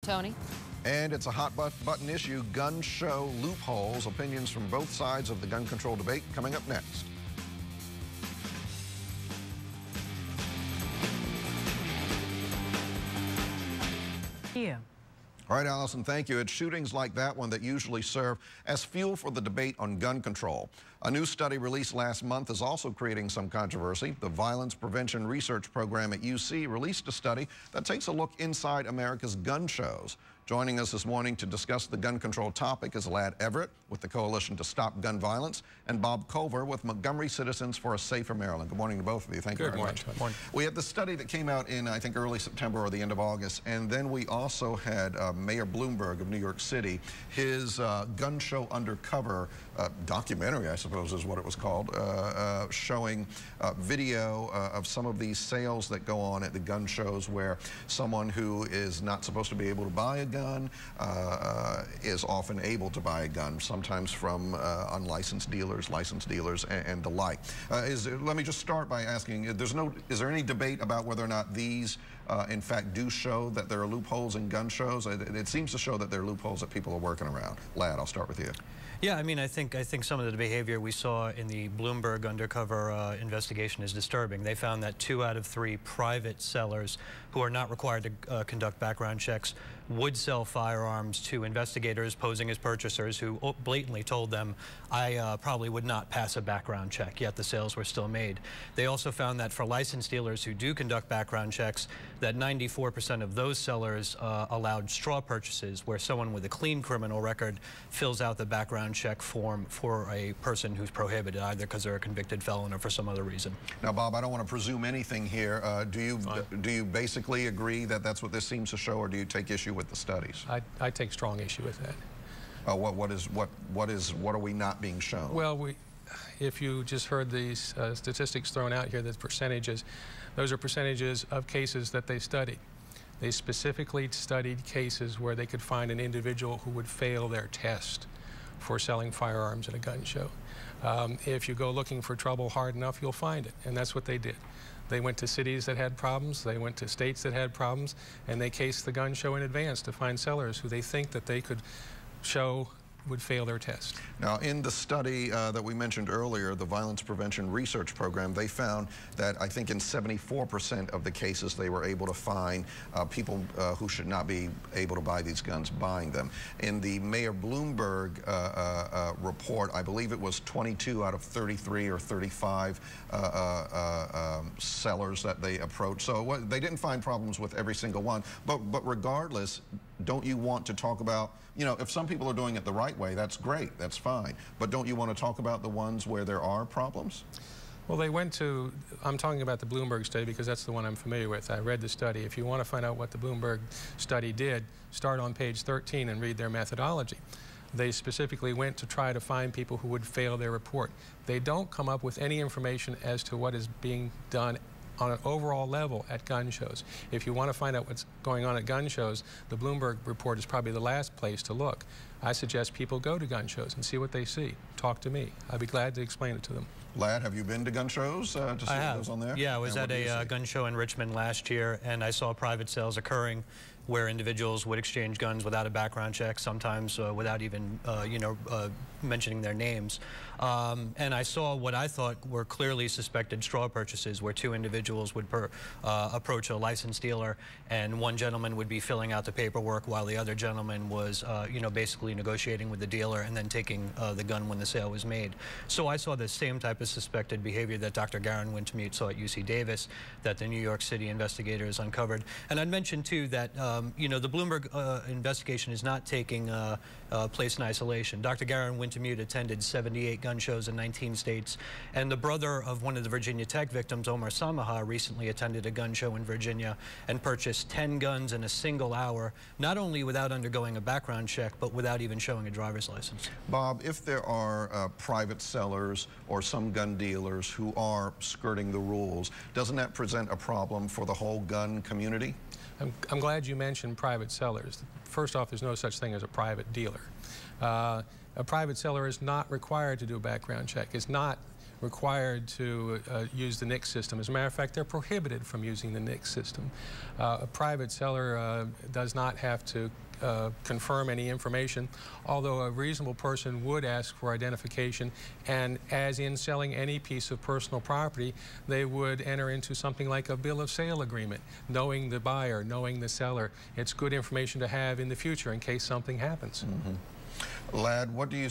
Tony? And it's a hot button issue, gun show loopholes. Opinions from both sides of the gun control debate coming up next. Yeah. All right, Allison, thank you. It's shootings like that one that usually serve as fuel for the debate on gun control. A new study released last month is also creating some controversy. The Violence Prevention Research Program at UC released a study that takes a look inside America's gun shows. Joining us this morning to discuss the gun control topic is Ladd Everett with the Coalition to Stop Gun Violence and Bob Culver with Montgomery Citizens for a Safer Maryland. Good morning to both of you. Thank you very much. Good morning. We had the study that came out in, I think, early September or the end of August, and then we also had Mayor Bloomberg of New York City, his gun show undercover documentary, I suppose is what it was called, showing video of some of these sales that go on at the gun shows where someone who is not supposed to be able to buy a gun is often able to buy a gun, sometimes from unlicensed dealers, licensed dealers, and the like. Let me just start by asking, is there any debate about whether or not these in fact do show that there are loopholes in gun shows? It seems to show that there are loopholes that people are working around. Ladd, I'll start with you. Yeah, I mean, I think some of the behavior we saw in the Bloomberg undercover investigation is disturbing. They found that 2 out of 3 private sellers who are not required to conduct background checks would sell firearms to investigators posing as purchasers who blatantly told them, I probably would not pass a background check, yet the sales were still made. They also found that for licensed dealers who do conduct background checks, that 94% of those sellers allowed straw purchases, where someone with a clean criminal record fills out the background check form for a person who's prohibited, either because they're a convicted felon or for some other reason. Now, Bob, I don't want to presume anything here. Do you basically agree that that's what this seems to show, or do you take issue with the studies? I take strong issue with that. What are we not being shown? Well, if you just heard these statistics thrown out here, the percentages, those are percentages of cases that they studied. They specifically studied cases where they could find an individual who would fail their test for selling firearms at a gun show. If you go looking for trouble hard enough, you'll find it, and that's what they did. They went to cities that had problems, they went to states that had problems, and they cased the gun show in advance to find sellers who they think that they could show would fail their test. Now, in the study that we mentioned earlier, the Violence Prevention Research Program, they found that I think in 74% of the cases they were able to find people who should not be able to buy these guns buying them. In the Mayor Bloomberg report, I believe it was 22 out of 33 or 35 sellers that they approached. So they didn't find problems with every single one. But regardless, don't you want to talk about, you know, if some people are doing it the right way, that's great, that's fine. But don't you want to talk about the ones where there are problems? Well, they went to, I'm talking about the Bloomberg study because that's the one I'm familiar with. I read the study. If you want to find out what the Bloomberg study did, start on page 13 and read their methodology. They specifically went to try to find people who would fail their report. They don't come up with any information as to what is being done on an overall level at gun shows. If you want to find out what's going on at gun shows, the Bloomberg report is probably the last place to look. I suggest people go to gun shows and see what they see. Talk to me. I'd be glad to explain it to them. Ladd, have you been to gun shows to see what goes on there? Yeah, I was at a gun show in Richmond last year, and I saw private sales occurring where individuals would exchange guns without a background check, sometimes without even, mentioning their names. And I saw what I thought were clearly suspected straw purchases, where 2 individuals would approach a licensed dealer, and one gentleman would be filling out the paperwork while the other gentleman was, basically negotiating with the dealer and then taking the gun when the sale was made. So I saw the same type of suspected behavior that Dr. Garen Wintemute saw at UC Davis, that the New York City investigators uncovered. And I'd mention, too, that the Bloomberg investigation is not taking place in isolation. Dr. Garen Wintemute attended 78 gun shows in 19 states, and the brother of one of the Virginia Tech victims, Omar Samaha, recently attended a gun show in Virginia and purchased 10 guns in a single hour, not only without undergoing a background check, but without even showing a driver's license. Bob, if there are private sellers or some gun dealers who are skirting the rules, doesn't that present a problem for the whole gun community? I'm glad you mentioned private sellers. First off, there's no such thing as a private dealer. A private seller is not required to do a background check, is not required to use the NICS system. As a matter of fact, they're prohibited from using the NICS system. A private seller does not have to confirm any information, although a reasonable person would ask for identification, and as in selling any piece of personal property, they would enter into something like a bill of sale agreement, knowing the buyer, knowing the seller. It's good information to have in the future in case something happens. Mm-hmm. Ladd, what do you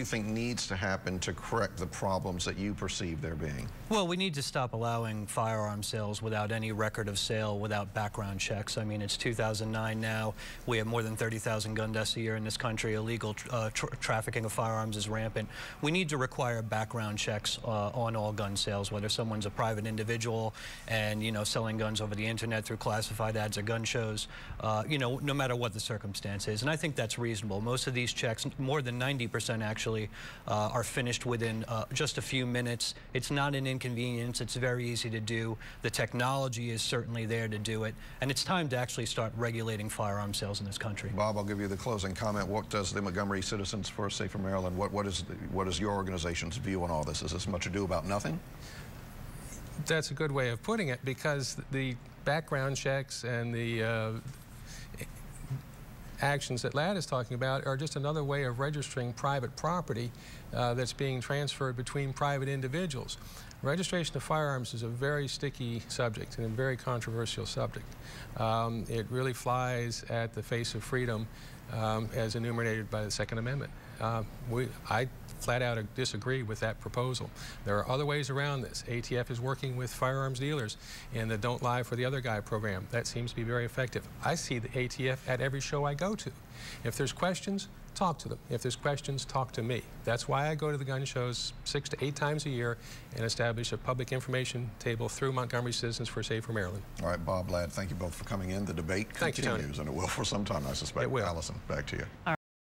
think needs to happen to correct the problems that you perceive there being? Well, we need to stop allowing firearm sales without any record of sale, without background checks. I mean, it's 2009 now. We have more than 30,000 gun deaths a year in this country. Illegal trafficking of firearms is rampant. We need to require background checks on all gun sales, whether someone's a private individual and, you know, selling guns over the internet through classified ads or gun shows, you know, no matter what the circumstance is. And I think that's reasonable. Most of these checks, more than 90% actually, are finished within just a few minutes. It's not an inconvenience. It's very easy to do. The technology is certainly there to do it. And it's time to actually start regulating firearm sales in this country. Bob, I'll give you the closing comment. What does the Montgomery Citizens for a Safer Maryland, what is your organization's view on all this? Is this much ado about nothing? That's a good way of putting it, because the background checks and the actions that Ladd is talking about are just another way of registering private property that's being transferred between private individuals. Registration of firearms is a very sticky subject and a very controversial subject. It really flies at the face of freedom as enumerated by the Second Amendment. I flat out disagree with that proposal. There are other ways around this. ATF is working with firearms dealers in the Don't Lie for the Other Guy program. That seems to be very effective. I see the ATF at every show I go to. If there's questions, talk to them. If there's questions, talk to me. That's why I go to the gun shows 6 to 8 times a year and establish a public information table through Montgomery Citizens for Safer Maryland. All right, Bob, Ladd, thank you both for coming in. The debate continues, and it will for some time, I suspect. It will. Allison, back to you.